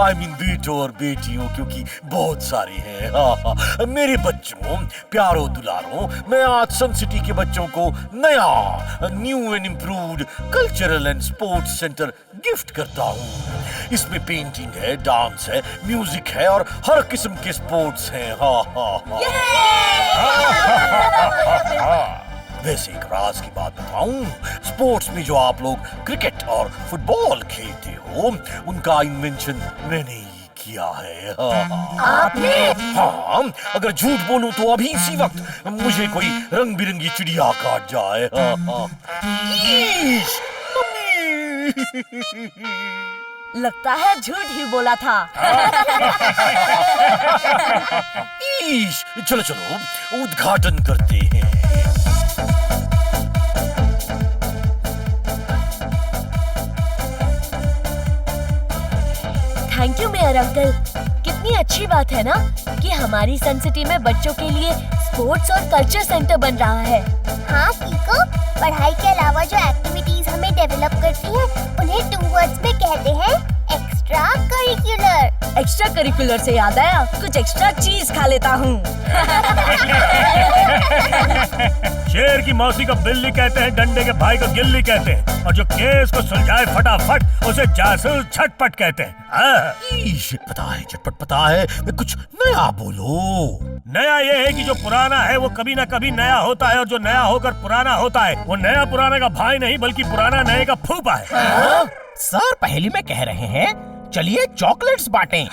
I mean बेटों और बेटियों, क्योंकि बहुत सारे हैं। हाँ, मेरे बच्चों, प्यारों दुलारों, मैं आज सन सिटी के बच्चों को नया new and improved cultural and sports centre gift करता हूँ। इसमें पेंटिंग है, डांस है, म्यूजिक है और हर किस्म के स्पोर्ट्स हैं। वैसे एक राज की बात बताऊं, स्पोर्ट्स में जो आप लोग क्रिकेट और फुटबॉल खेलते हो, उनका इन्वेंशन मैंने ही किया है। आपने? हाँ, अगर झूठ बोलूं तो अभी इसी वक्त मुझे कोई रंग बिरंगी चिड़िया काट जाए। लगता है झूठ ही बोला था। ईश, चलो चलो उद्घाटन करते हैं। Thank you mayor uncle. कितनी अच्छी बात है ना कि हमारी सन सिटी में बच्चों के लिए स्पोर्ट्स और कल्चर सेंटर बन रहा है। हाँ कीको, पढ़ाई के अलावा जो एक्टिविटीज हमें डेवलप करती हैं, उन्हें 2 वर्ड्स में कहते हैं एक्स्ट्रा करिकुलर। एक्स्ट्रा करिकुलर से याद आया, कुछ एक्स्ट्रा चीज खा लेता हूँ। शेर की मौसी को बिल्ली कहते हैं, डंडे के भाई को गिल्ली कहते हैं, और जो केस को सुलझाए फटाफट उसे जासूस झटपट कहते हैं। ईश, पता है झटपट पता है, कुछ नया बोलो। नया ये है कि जो पुराना है वो कभी ना कभी नया होता है, और जो नया होकर पुराना होता है वो नया पुराने का भाई नहीं बल्कि पुराना नए का फूफा है। सर पहेली में कह रहे हैं, चलिए चॉकलेट्स बांटें।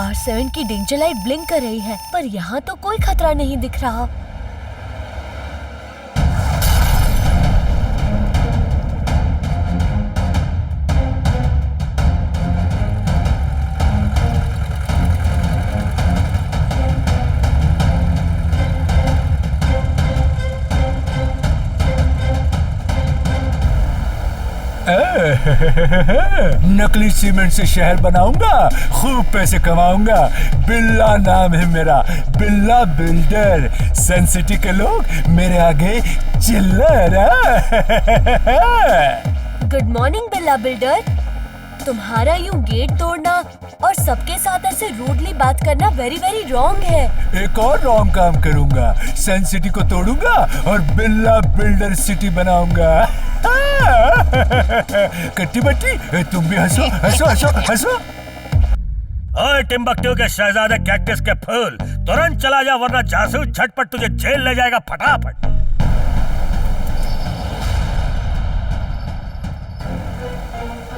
R7 की डेंजर लाइट ब्लिंक कर रही है, पर यहाँ तो कोई खतरा नहीं दिख रहा। नकली सीमेंट से शहर बनाऊंगा, खूब पैसे कमाऊंगा। बिल्ला नाम है मेरा, बिल्ला बिल्डर। सन सिटी के लोग मेरे आगे चिल्लर। गुड मॉर्निंग बिल्ला बिल्डर। तुम्हारा यूं गेट तोड़ना और सबके साथ ऐसे रूडली बात करना वेरी वेरी रॉन्ग है। एक और रॉन्ग काम करूंगा, सन सिटी को तोड़ूंगा और बिल्ला बिल्डर सिटी बनाऊंगा। कट्टी बट्टी, तुम भी हंसो हंसो हंसो हंसो। ओए टिम्बकटू के शहजादे कैक्टस के फूल, तुरंत चला जा वरना जासूस झटपट तुझे जेल ले जाएगा फटाफट।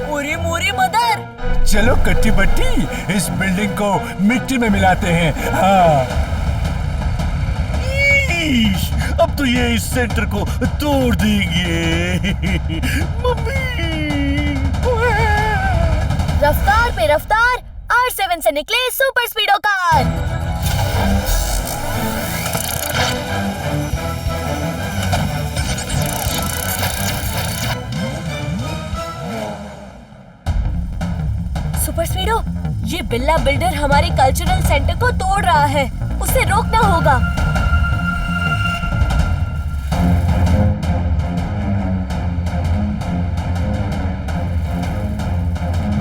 मुरी मुरी मदर। चलो कट्टी बट्टी, इस बिल्डिंग को मिट्टी में मिलाते हैं। हाँ। ईश, अब तो ये इस सेंटर को तोड़ देंगे। मम्मी। रफ्तार पे रफ्तार, R7 से निकले सुपर स्पीडो कार। सुपर स्पीडो, ये बिल्ला बिल्डर हमारे कल्चरल सेंटर को तोड़ रहा है, उसे रोकना होगा।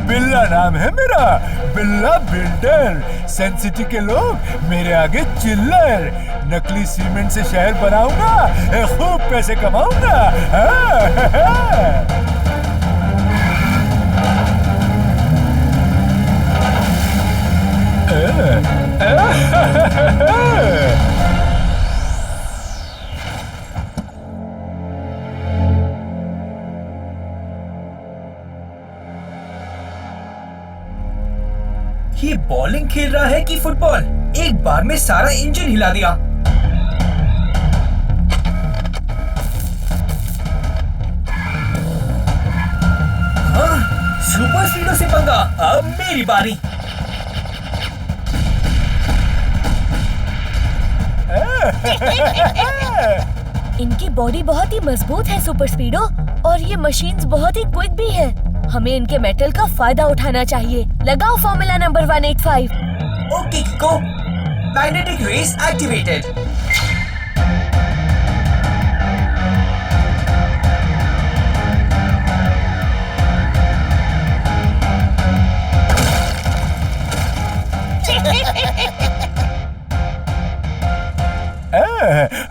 बिल्ला नाम है मेरा, बिल्ला बिल्डर। सन सिटी के लोग मेरे आगे चिल्लर। नकली सीमेंट से शहर बनाऊंगा, खूब पैसे कमाऊंगा। ये बॉलिंग खेल रहा है कि फुटबॉल? एक बार में सारा इंजन हिला दिया। हाँ, सुपर स्पीडो से पंगा। अब मेरी बारी। इनकी बॉडी बहुत ही मजबूत है सुपर स्पीडो, और ये मशीन्स बहुत ही क्विक भी है। हमें इनके मेटल का फायदा उठाना चाहिए। लगाओ formula number 185। Okay किको, magnetic race activated.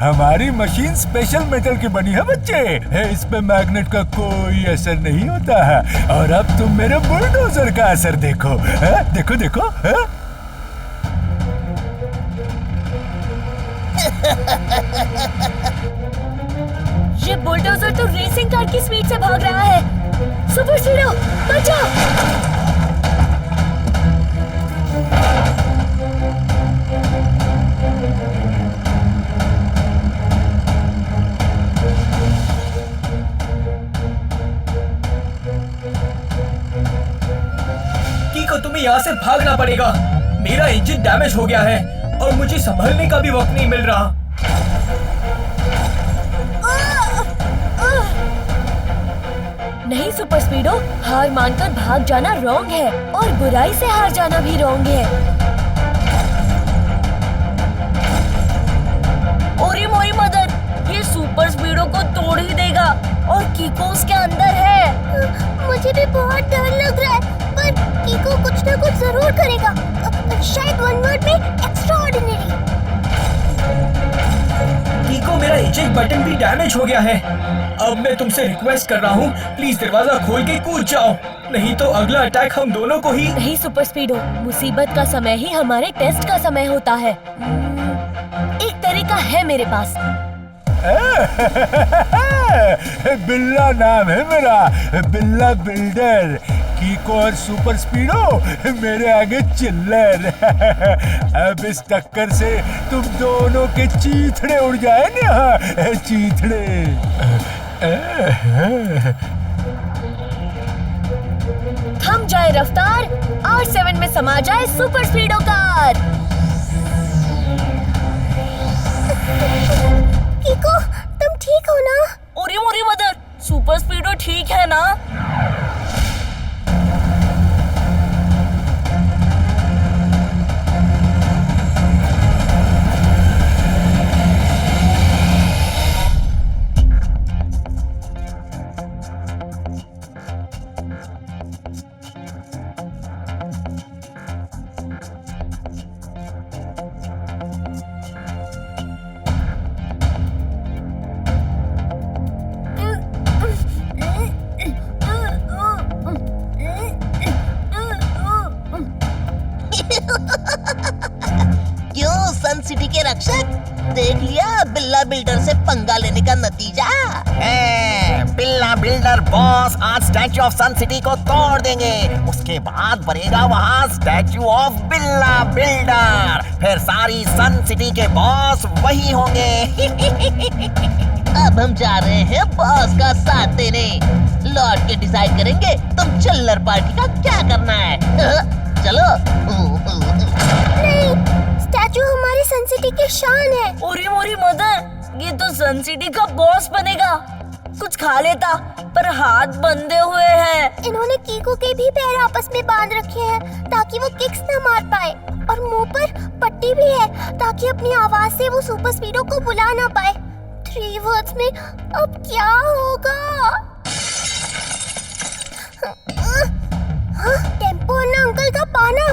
हमारी मशीन स्पेशल मेटल की बनी है बच्चे, इस पे मैग्नेट का कोई असर नहीं होता है। और अब तुम मेरे बुलडोजर का असर देखो, देखो देखो। ये बुलडोजर तो रेसिंग कार की स्पीड से भाग रहा है। सुपर स्पीडो बचाओ। कीको, तुम्हें यहाँ से भागना पड़ेगा। मेरा इंजन डैमेज हो गया है और मुझे संभलने का भी वक्त नहीं मिल रहा। नहीं सुपर स्पीडो, हार मानकर भाग जाना रॉन्ग है और बुराई से हार जाना भी रॉन्ग है। ओरी मोरी मदर, ये सुपर स्पीडो को तोड़ ही देगा और कीको उसके अंदर है। मुझे भी बहुत डर लग रहा है, पर कीको कुछ ना कुछ जरूर करेगा। शायद वन वर्ड में एक्स्ट्राऑर्डिनरी। कीको, मेरा इजेक्ट बटन भी डैमेज हो गया है। अब मैं तुमसे रिक्वेस्ट कर रहा हूँ, प्लीज दरवाजा खोल के कूद जाओ, नहीं तो अगला अटैक हम दोनों को ही। नहीं सुपर स्पीडो, मुसीबत का समय ही हमारे टेस्ट का समय होता है। एक तरीका है मेरे पास। बिल्ला नाम है मेरा, बिल्ला बिल्डर। कीको और सुपर स्पीडो मेरे आगे चिल्लर। अब इस टक्कर से तुम दोनों के चीथड़े उड़ जाए ना, चीथड़े। थम जाए रफ्तार, R7 में समा जाए सुपर स्पीडो कार। कीको, तुम ठीक हो ना? ओरी मोरी मदर, सुपर स्पीडो ठीक है ना? क्यों सन सिटी के रक्षक, देख लिया बिल्ला बिल्डर से पंगा लेने का नतीजा? बिल्ला बिल्डर बॉस आज स्टैच्यू ऑफ सन सिटी को तोड़ देंगे, उसके बाद बनेगा वहाँ स्टैच्यू ऑफ बिल्ला बिल्डर, फिर सारी सन सिटी के बॉस वही होंगे। अब हम जा रहे हैं बॉस का साथ देने, लौट के डिसाइड करेंगे तुम चिल्लर पार्टी का क्या करना है। चलो। नहीं, स्टैचू हमारी सन सिटी की शान है। ओरी मोरी मदर, ये तो सन सिटी का बॉस बनेगा। कुछ खा लेता, पर हाथ बंधे हुए हैं। इन्होंने कीको के भी पैर आपस में बांध रखे हैं ताकि वो किक्स न मार पाए, और मुंह पर पट्टी भी है ताकि अपनी आवाज से वो सुपर स्पीडो को बुला ना पाए। 3 वर्ड्स में अब क्या होगा? टेम्पो अन्ना अंकल का पाना,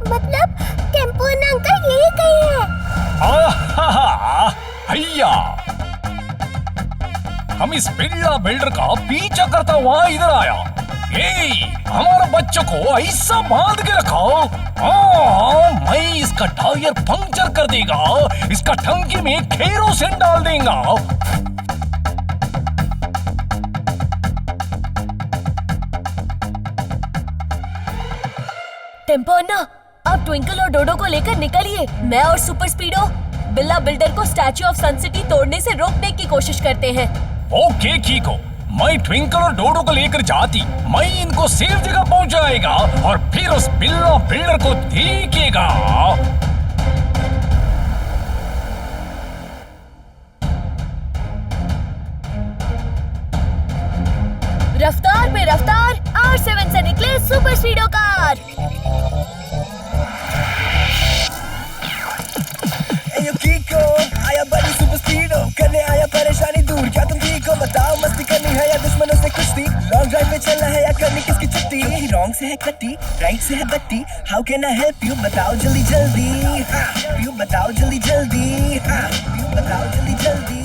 मतलब टेम्पो अन्ना अंकल यही कहीं है। भैया, हम इस बिल्ला बिल्डर का पीछा करता हुआ इधर आया। हमारे बच्चों को ऐसा बांध के रखा, मैं इसका टायर पंक्चर कर देगा, इसका टंकी में केरोसिन डाल देगा। टेम्पो अन्ना, आप ट्विंकल और डोडो को लेकर निकलिए। मैं और सुपर स्पीडो बिल्ला बिल्डर को स्टैच्यू ऑफ सन सिटी तोड़ने से रोकने की कोशिश करते हैं। ओके कीको, मैं ट्विंकल और डोडो को लेकर जाती, मैं इनको सेफ जगह पहुंचाएगा और फिर उस बिल्ला बिल्डर को देखेगा। रफ्तार पे रफ्तार, R7 से निकले सुपर स्पीडो कार। बताओ मस्ती करनी है या दुश्मनों से कुश्ती, लॉन्ग ड्राइव पे चलना है या करनी किसकी छुट्टी, क्योंकि रॉन्ग से है खट्टी राइट से है बट्टी, how can I help you बताओ जल्दी जल्दी, यू बताओ जल्दी जल्दी, यू बताओ जल्दी जल्दी।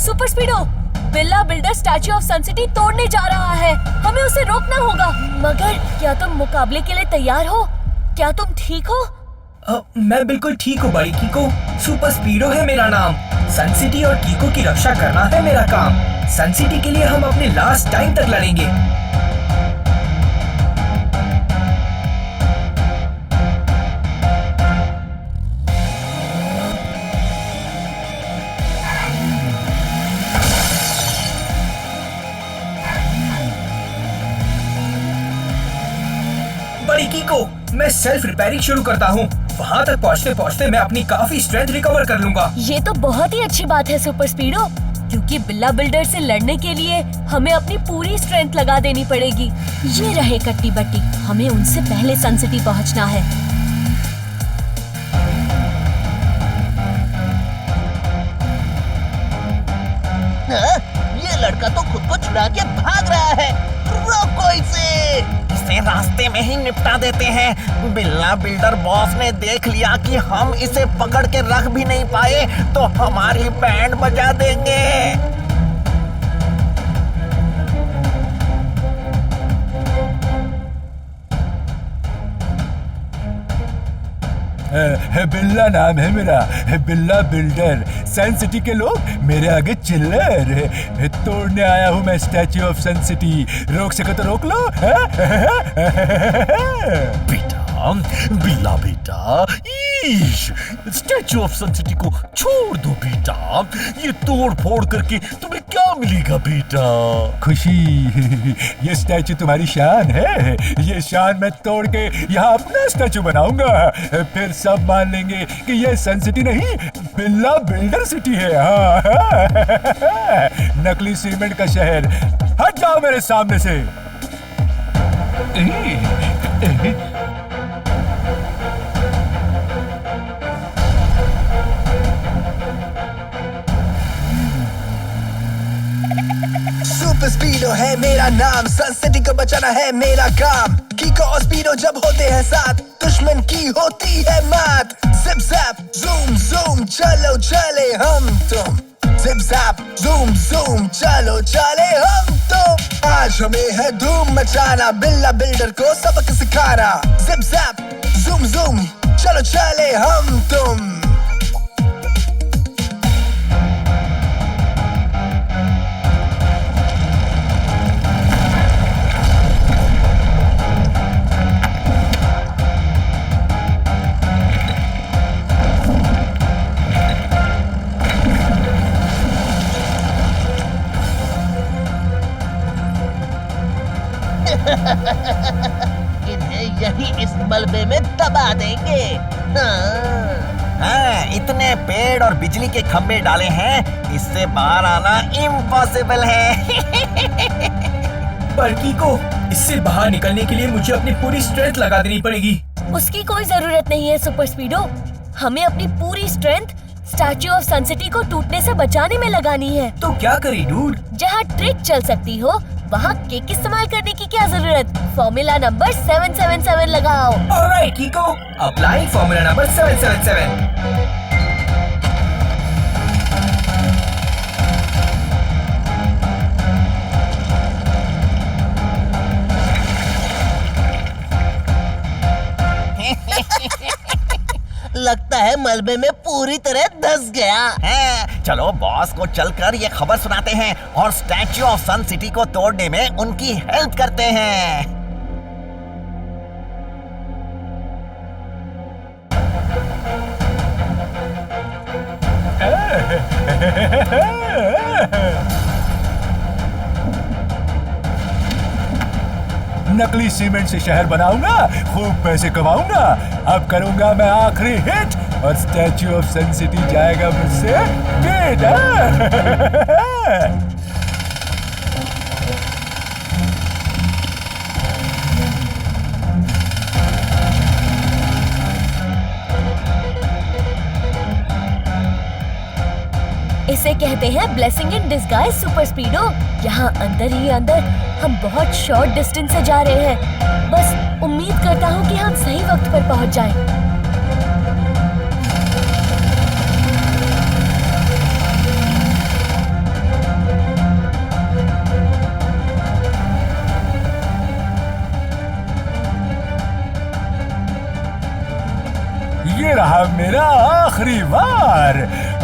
Super Speedo, Billa builder statue of Sun City तोड़ने जा रहा है, हमें उसे रोकना होगा। मगर क्या तुम मुकाबले के लिए तैयार हो? क्या तुम ठीक हो? मैं बिल्कुल ठीक हूँ बड़ी कीको, सुपर स्पीडो है मेरा नाम। सन सिटी और कीको की रक्षा करना है मेरा काम। सन सिटी के लिए हम अपने लास्ट टाइम तक लड़ेंगे। बड़ी कीको, मैं सेल्फ रिपेयरिंग शुरू करता हूँ। वहाँ तक पहुँचते पहुँचते मैं अपनी काफी स्ट्रेंथ रिकवर कर लूंगा। ये तो बहुत ही अच्छी बात है सुपर स्पीडो, क्योंकि बिल्ला बिल्डर से लड़ने के लिए हमें अपनी पूरी स्ट्रेंथ लगा देनी पड़ेगी। ये रहे कट्टी बट्टी, हमें उनसे पहले सन सिटी पहुँचना है। ये लड़का तो खुद को छुड़ा के भाग रहा है, रोको इसे। इसे रास्ते में ही निपटा देते हैं। बिल्ला बिल्डर बॉस ने देख लिया कि हम इसे पकड़ के रख भी नहीं पाए तो हमारी बैंड बजा देंगे। बिल्ला नाम है मेरा, बिल्ला बिल्डर। सन सिटी के लोग मेरे आगे चिल्लर। तोड़ने आया हूँ मैं स्टैच्यू ऑफ सन सिटी, रोक सको तो रोक लो। बेटा, बिल्ला बेटा, स्टैच्यू ऑफ सन सिटी को छोड़ दो बेटा। ये तोड़ फोड़ करके तुम्हें क्या मिलेगा बेटा? खुशी। ये स्टैच्यू तुम्हारी शान है, ये शान मैं तोड़ के यहाँ अपना स्टैच्यू बनाऊंगा। फिर सब मान लेंगे कि ये सन सिटी नहीं, बिल्ला बिल्डर सिटी है। हाँ। नकली सीमेंट का शहर, हट जाओ मेरे सामने से। सुपर स्पीडो है मेरा नाम, सन सिटी को बचाना है मेरा काम। कीको और स्पीडो जब होते हैं साथ, दुश्मन की होती है मात। जिप जैप जूम जूम चलो चले हम तुम, जिप जैप जूम जूम चलो चले हम तुम। आज हमें है धूम मचाना, बिल्ला बिल्डर को सबक सिखाना। जिप जैप जूम जूम चलो चले हम तुम। इन्हें यही इस मलबे में दबा देंगे। हाँ, इतने पेड़ और बिजली के खंभे डाले हैं, इससे बाहर आना इम्पॉसिबल है। पर कीको, इससे बाहर निकलने के लिए मुझे अपनी पूरी स्ट्रेंथ लगा देनी पड़ेगी। उसकी कोई जरूरत नहीं है सुपर स्पीडो, हमें अपनी पूरी strength statue of Sun City को टूटने से बचाने में लगानी है। तो क्या करें डूड? जहाँ ट्रिक चल सकती हो वहाँ किक इस्तेमाल करने की क्या जरूरत? फॉर्मूला नंबर 777 लगाओ। Alright कीको, apply formula number 777। लगता है मलबे में पूरी तरह धंस गया है। चलो बॉस को चलकर ये खबर सुनाते हैं और स्टैच्यू ऑफ सन सिटी को तोड़ने में उनकी हेल्प करते हैं। नकली सीमेंट से शहर बनाऊंगा, खूब पैसे कमाऊंगा। अब करूंगा मैं आखिरी हिट और स्टैच्यू ऑफ सन सिटी जाएगा मुझसे बेटा। इसे कहते हैं ब्लेसिंग इन डिस्गाइज सुपर स्पीडो। यहाँ अंदर ही अंदर हम बहुत शॉर्ट डिस्टेंस से जा रहे हैं। बस उम्मीद करता हूँ कि हम सही वक्त पर पहुँच जाएं। ये रहा मेरा आखिरी वार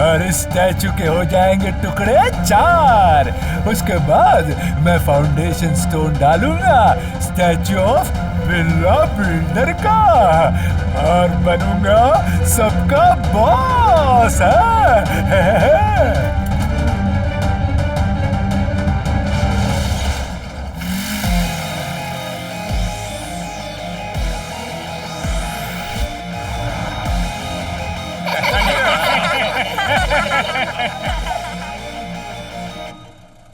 और इस स्टैचू के हो जाएंगे टुकड़े 4। उसके बाद मैं फाउंडेशन स्टोन डालूंगा स्टैचू ऑफ बिल्ला बिल्डर का और बनूंगा सबका बॉस।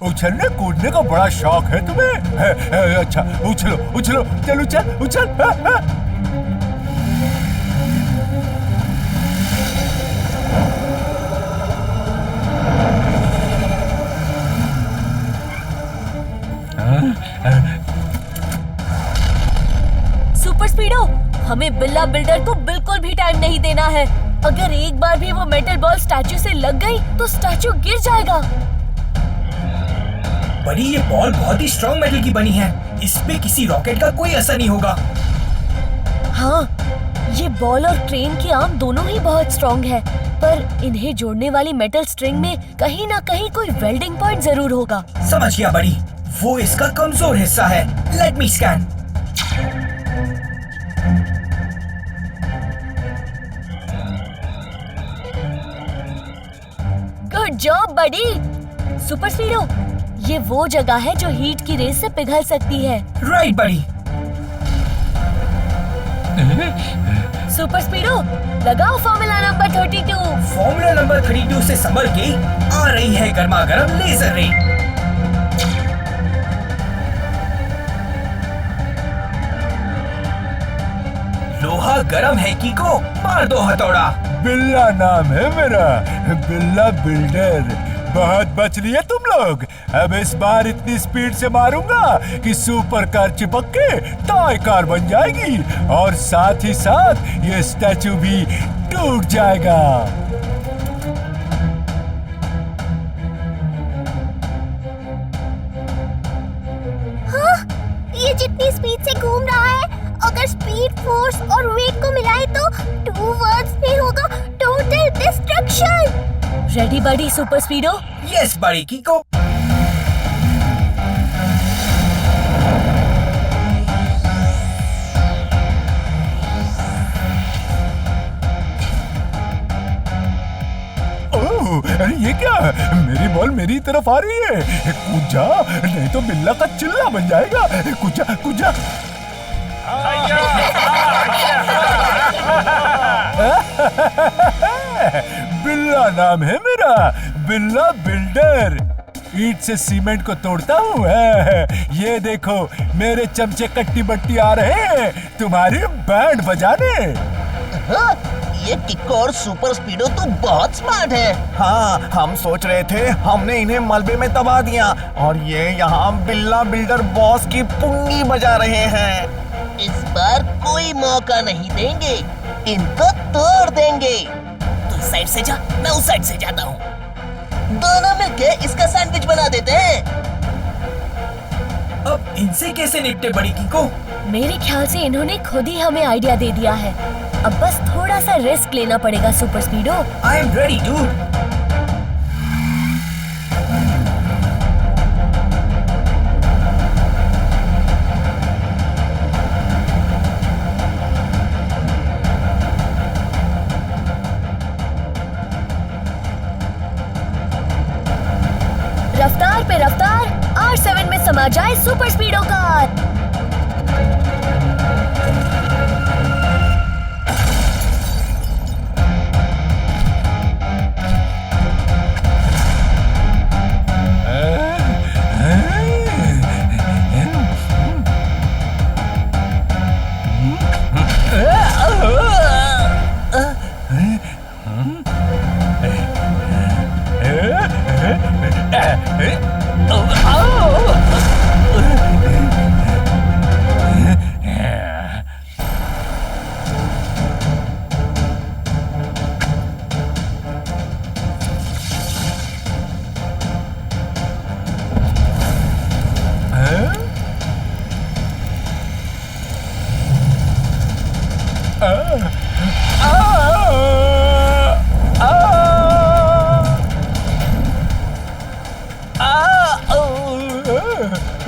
उछलने कूदने का बड़ा शौक है तुम्हें? अच्छा उछलो उछलो, चल उछल उछल। सुपर स्पीडो, हमें बिल्ला बिल्डर को बिल्कुल भी टाइम नहीं देना है। अगर एक बार भी वो मेटल बॉल स्टैचू से लग गई तो स्टैचू गिर जाएगा। बड़ी, ये बॉल बहुत ही स्ट्रॉन्ग मेटल की बनी है, इस पे किसी रॉकेट का कोई असर नहीं होगा। हाँ, ये बॉल और ट्रेन की आर्म दोनों ही बहुत स्ट्रॉन्ग है, पर इन्हें जोड़ने वाली मेटल स्ट्रिंग में कहीं ना कहीं कोई वेल्डिंग पॉइंट जरूर होगा। समझ गया बड़ी, वो इसका कमजोर हिस्सा है। Let me scan. Good job बड़ी। सुपर स्पीडो, ये वो जगह है जो हीट की रेस से पिघल सकती है। राइट बड़ी। सुपर स्पीडो, लगाओ फॉर्मूला नंबर 32। फॉर्मूला नंबर 32 से संभल के आ रही है गर्मा गर्म लेजर रे। लोहा गरम है कीको, मार दो हथौड़ा। बिल्ला नाम है मेरा, बिल्ला बिल्डर। बहुत बच लिए तुम लोग। अब इस बार इतनी स्पीड से मारूंगा कि सुपर कार चिपक के टॉय कार बन जाएगी और साथ ही साथ ये स्टैचू भी टूट जाएगा। हाँ, ये जितनी स्पीड से घूम रहा है, अगर स्पीड, फोर्स और वेट को मिलाए तो 2 वर्ड्स में होगा टोटल डिस्ट्रक्शन। रेडी बड़ी सुपर स्पीडो? यस बड़ी कीको। अरे ये क्या? मेरी बॉल मेरी तरफ आ रही है। कूद जा, नहीं तो बिल्ला का चिल्ला बन जाएगा। कूद जा कूद जा। बिल्ला नाम है मेरा, बिल्ला बिल्डर। ईंट से सीमेंट को तोड़ता हूँ। ये देखो मेरे चमचे कट्टी बट्टी आ रहे हैं तुम्हारी बैंड बजाने। हाँ, ये किको और सुपर स्पीडो तो बहुत स्मार्ट है। हाँ, हम सोच रहे थे हमने इन्हें मलबे में दबा दिया और ये यहाँ बिल्ला बिल्डर बॉस की पुंगी बजा रहे हैं। इस बार कोई मौका नहीं देंगे, इनको तोड़ देंगे। तू इस साइड से जा, मैं उस साइड से जाता हूँ। दोनों मिलके इसका सैंडविच बना देते हैं। अब इनसे कैसे निपटे बड़ी कीको? मेरे ख्याल से इन्होंने खुद ही हमें आइडिया दे दिया है। अब बस थोड़ा सा रिस्क लेना पड़ेगा Super Speedo. I am ready dude. रफ्तार पे रफ्तार, R7 में समा जाए सुपर स्पीडो कार।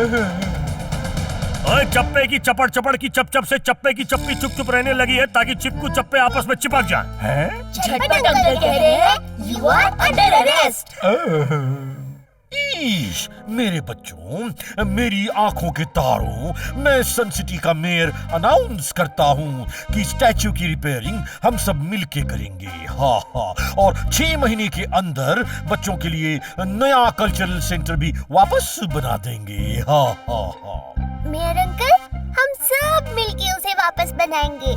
ओए, चप्पे की चपड़ चपड़ की चप चप से चप्पे की चप्पी चुप चुप रहने लगी है ताकि चिपकू चप्पे आपस में चिपक जाएं। हैं? झटपट अंकल कह रहे हैं यू आर अंडर अरेस्ट। ईश, मेरे बच्चों, मेरी आंखों के तारों, मैं सन सिटी का मेयर अनाउंस करता हूँ कि स्टैच्यू की रिपेयरिंग हम सब मिलके करेंगे। हाँ हाँ, और 6 महीने के अंदर बच्चों के लिए नया कल्चरल सेंटर भी वापस बना देंगे। हाँ हाँ हाँ। मेयर अंकल, हम सब मिलके उसे वापस बनाएंगे।